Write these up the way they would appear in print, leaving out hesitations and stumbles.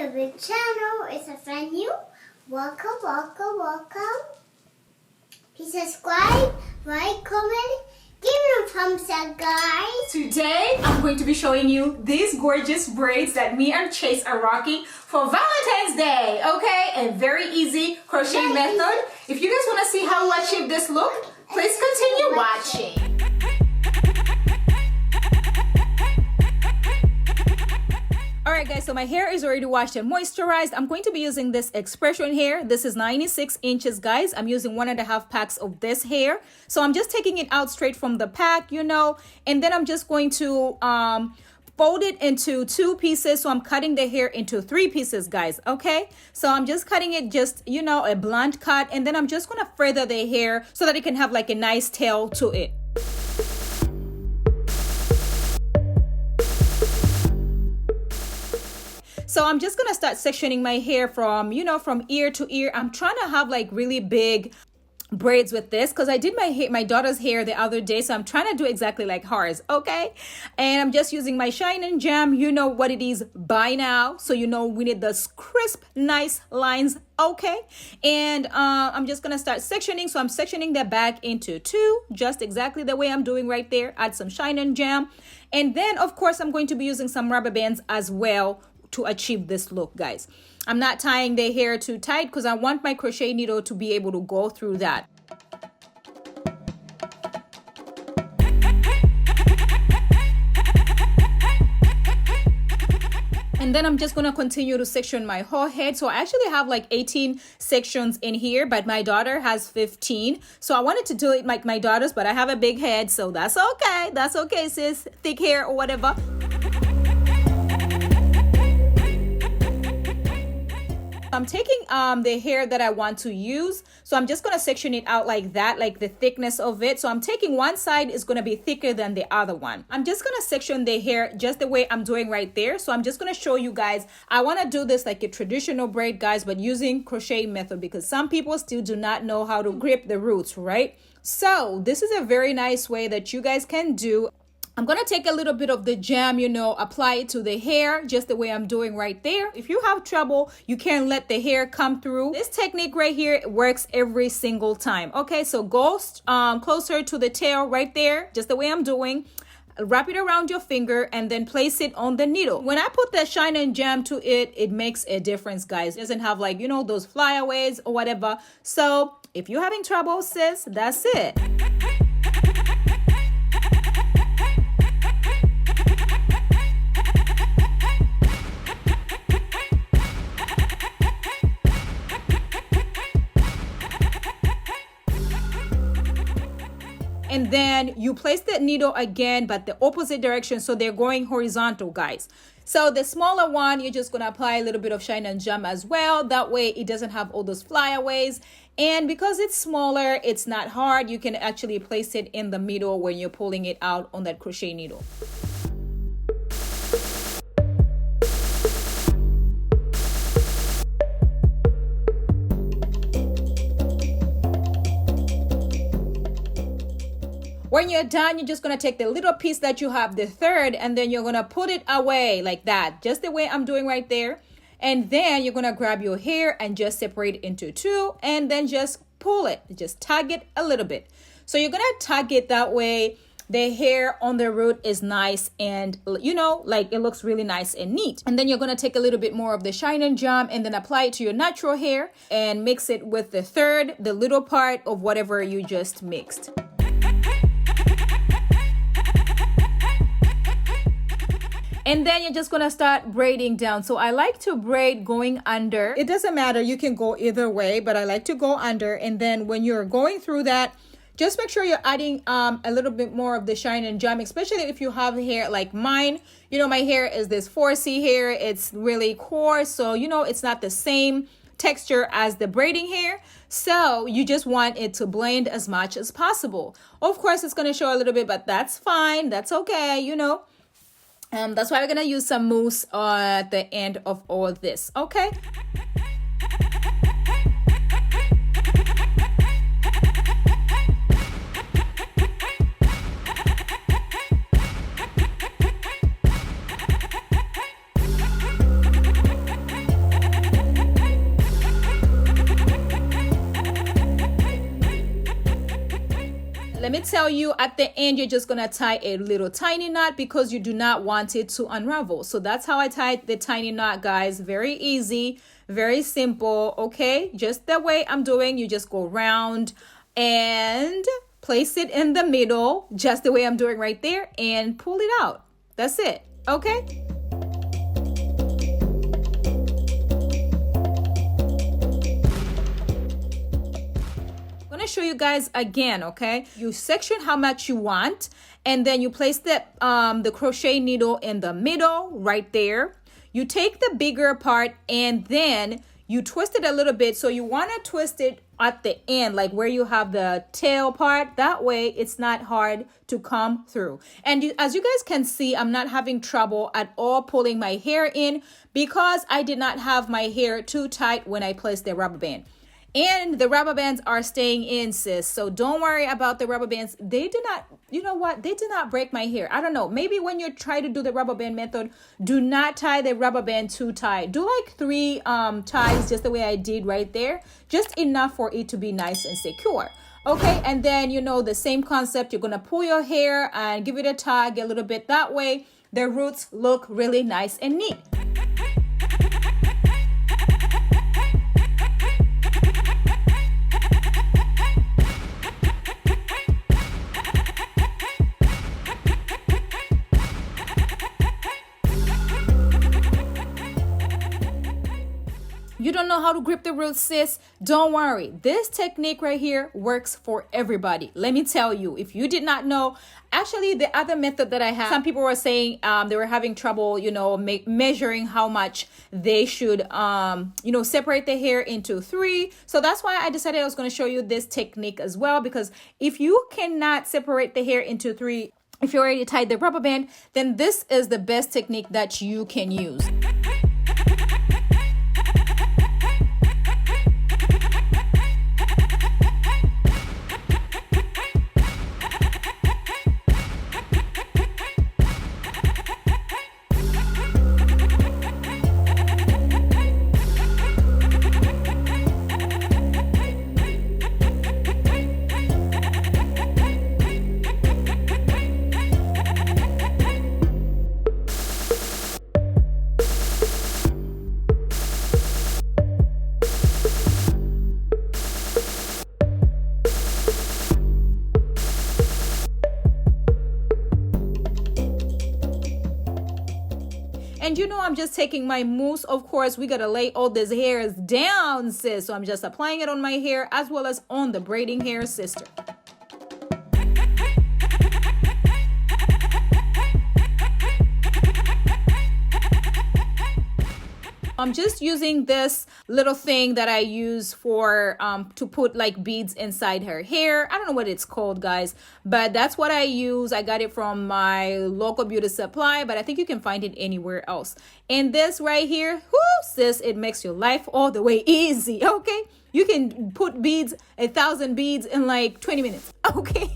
to the channel. It's a friend new. Welcome, welcome, welcome. Please subscribe, like, comment, give me a thumbs up, guys. Today, I'm going to be showing you these gorgeous braids that me and Chase are rocking for Valentine's Day, okay? A very easy crochet method. If you guys want to see how I achieve this look, please continue watching. Alright guys, so my hair is already washed and moisturized. I'm going to be using this X-pression hair. This is 96 inches, guys. I'm using 1.5 packs of this hair. So I'm just taking it out straight from the pack, you know, and then I'm just going to fold it into 2 pieces. So I'm cutting the hair into 3 pieces, guys, okay? So I'm just cutting it just, you know, a blunt cut, and then I'm just going to feather the hair so that it can have like a nice tail to it. So I'm just gonna start sectioning my hair from, you know, from ear to ear. I'm trying to have like really big braids with this because I did my daughter's hair the other day, so I'm trying to do exactly like hers, okay? And I'm just using my Shine and Jam. You know what it is by now, so you know we need those crisp, nice lines, okay? And I'm just gonna start sectioning. So I'm sectioning the back into 2, just exactly the way I'm doing right there. Add some Shine and Jam, and then of course I'm going to be using some rubber bands as well to achieve this look, guys. I'm not tying the hair too tight because I want my crochet needle to be able to go through that. And then I'm just going to continue to section my whole head. So I actually have like 18 sections in here, but my daughter has 15. So I wanted to do it like my daughter's, but I have a big head, so that's okay. That's okay, sis. Thick hair or whatever. I'm taking the hair that I want to use, so I'm just going to section it out like that, like the thickness of it. So I'm taking one side is going to be thicker than the other one. I'm just going to section the hair just the way I'm doing right there. So I'm just going to show you guys. I want to do this like a traditional braid, guys, but using crochet method because some people still do not know how to grip the roots, right? So this is a very nice way that you guys can do. I'm going to take a little bit of the jam, you know, apply it to the hair just the way I'm doing right there. If you have trouble, you can't let the hair come through. This technique right here works every single time. Okay, so go closer to the tail right there, just the way I'm doing. Wrap it around your finger and then place it on the needle. When I put that Shine and Jam to it, it makes a difference, guys. It doesn't have like, you know, those flyaways or whatever. So if you're having trouble, sis, that's it. And then you place the needle again, but the opposite direction. So they're going horizontal, guys. So the smaller one, you're just going to apply a little bit of Shine and Jam as well. That way it doesn't have all those flyaways. And because it's smaller, it's not hard. You can actually place it in the middle when you're pulling it out on that crochet needle. When you're done, you're just going to take the little piece that you have, the third, and then you're going to put it away like that, just the way I'm doing right there. And then you're going to grab your hair and just separate it into 2 and then just pull it. Just tug it a little bit. So you're going to tug it that way. The hair on the root is nice and, you know, like it looks really nice and neat. And then you're going to take a little bit more of the Shine and Jam and then apply it to your natural hair and mix it with the third, the little part of whatever you just mixed. And then you're just going to start braiding down. So I like to braid going under. It doesn't matter. You can go either way, but I like to go under. And then when you're going through that, just make sure you're adding a little bit more of the Shine and Jam, especially if you have hair like mine. You know, my hair is this 4C hair. It's really coarse. So, you know, it's not the same texture as the braiding hair. So you just want it to blend as much as possible. Of course, it's going to show a little bit, but that's fine. That's okay, you know. That's why we're gonna use some mousse at the end of all this, okay? let me tell you, at the end, you're just gonna tie a little tiny knot because you do not want it to unravel. So that's how I tied the tiny knot, guys. Very easy, very simple, okay? Just the way I'm doing, you just go round and place it in the middle, just the way I'm doing right there, and pull it out. That's it, okay? I'm gonna show you guys again, okay? You section how much you want, and then you place the crochet needle in the middle right there. You take the bigger part and then you twist it a little bit. So you want to twist it at the end, like where you have the tail part. That way it's not hard to come through. And as you guys can see, I'm not having trouble at all pulling my hair in because I did not have my hair too tight when I placed the rubber band. And the rubber bands are staying in, sis. So don't worry about the rubber bands. They do not, you know what? They do not break my hair. I don't know. Maybe when you try to do the rubber band method, do not tie the rubber band too tight. Do like 3 ties, just the way I did right there. Just enough for it to be nice and secure. Okay, and then, you know, the same concept. You're going to pull your hair and give it a tug a little bit. That way, the roots look really nice and neat. You don't know how to grip the roots, sis? Don't worry. This technique right here works for everybody. Let me tell you, if you did not know, actually the other method that I have, some people were saying they were having trouble, you know, measuring how much they should, you know, separate the hair into 3. So that's why I decided I was going to show you this technique as well, because if you cannot separate the hair into 3, if you already tied the rubber band, then this is the best technique that you can use. And you know, I'm just taking my mousse. Of course, we gotta lay all these hairs down, sis. So I'm just applying it on my hair as well as on the braiding hair, sister. I'm just using this little thing that I use for to put like beads inside her hair. I don't know what it's called, guys, but that's what I use. I got it from my local beauty supply, but I think you can find it anywhere else. And this right here, whoo, sis, it makes your life all the way easy, okay? You can put beads, 1,000 beads in like 20 minutes, okay?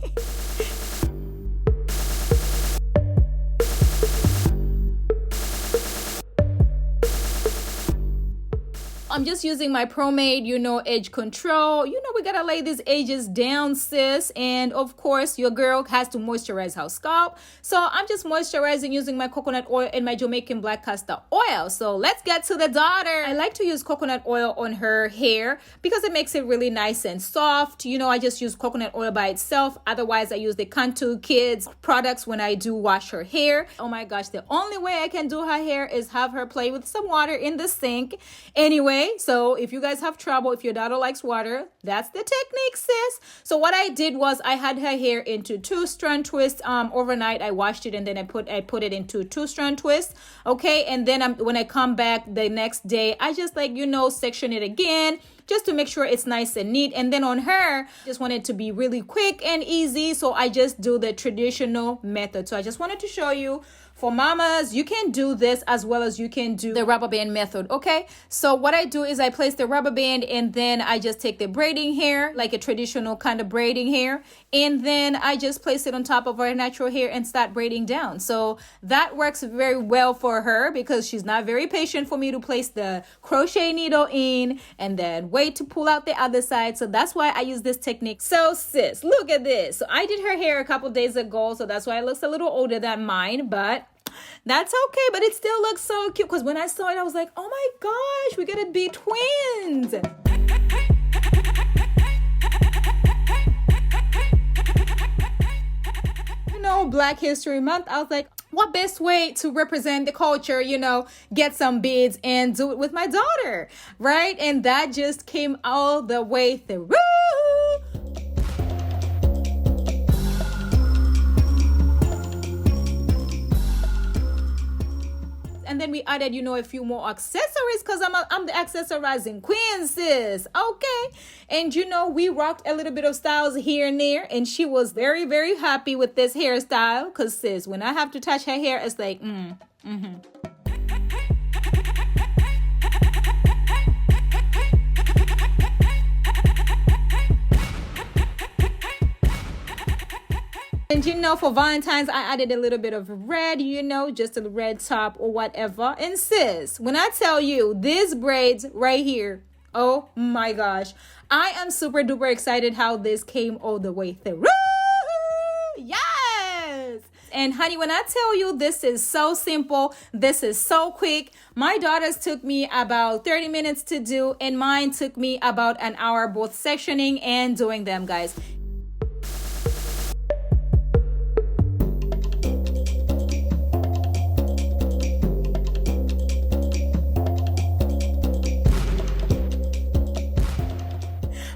I'm just using my ProMade, you know, edge control. You know, we gotta lay these edges down, sis. And of course, your girl has to moisturize her scalp. So I'm just moisturizing using my coconut oil and my Jamaican black castor oil. So let's get to the daughter. I like to use coconut oil on her hair because it makes it really nice and soft. You know, I just use coconut oil by itself. Otherwise, I use the Cantu Kids products when I do wash her hair. Oh my gosh, the only way I can do her hair is have her play with some water in the sink. Anyway, so if you guys have trouble, if your daughter likes water, that's the technique, sis. So what I did was I had her hair into 2-strand twists overnight. I washed it and then I put it into 2-strand twists. Okay, and then when I come back the next day, I just like, you know, section it again just to make sure it's nice and neat. And then on her, just want it to be really quick and easy. So I just do the traditional method. So I just wanted to show you for mamas, you can do this as well as you can do the rubber band method. Okay, so what I do is I place the rubber band and then I just take the braiding hair, like a traditional kind of braiding hair, and then I just place it on top of our natural hair and start braiding down. So that works very well for her because she's not very patient for me to place the crochet needle in and then wait to pull out the other side. So that's why I use this technique. So sis, look at this. So I did her hair a couple days ago, so that's why it looks a little older than mine, but that's okay. But it still looks so cute because when I saw it, I was like, oh my gosh, we're gonna be twins. You know, Black History Month, I was like, what best way to represent the culture, you know, get some beads and do it with my daughter, right? And that just came all the way through. And then we added, you know, a few more accessories because I'm the accessorizing queen, sis. Okay. And, you know, we rocked a little bit of styles here and there. And she was very, very happy with this hairstyle because, sis, when I have to touch her hair, it's like, And you know, for Valentine's, I added a little bit of red, you know, just a red top or whatever. And sis, when I tell you these braids right here, oh my gosh, I am super duper excited how this came all the way through. Yes. And honey, when I tell you this is so simple, this is so quick. My daughter's took me about 30 minutes to do, and mine took me about an hour, both sectioning and doing them, guys.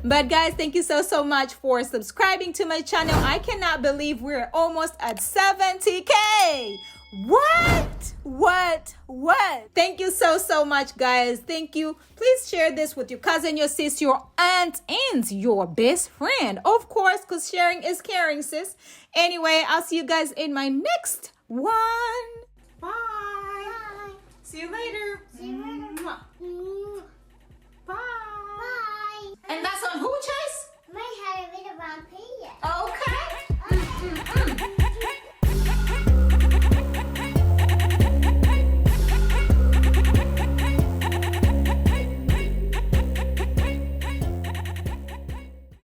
But guys, thank you so much for subscribing to my channel. I cannot believe we're almost at 70K. What? Thank you so much, guys. Thank you. Please share this with your cousin, your sis, your aunt, and your best friend. Of course, because sharing is caring, sis. Anyway, I'll see you guys in my next one. Bye. Bye. See you later. See you later.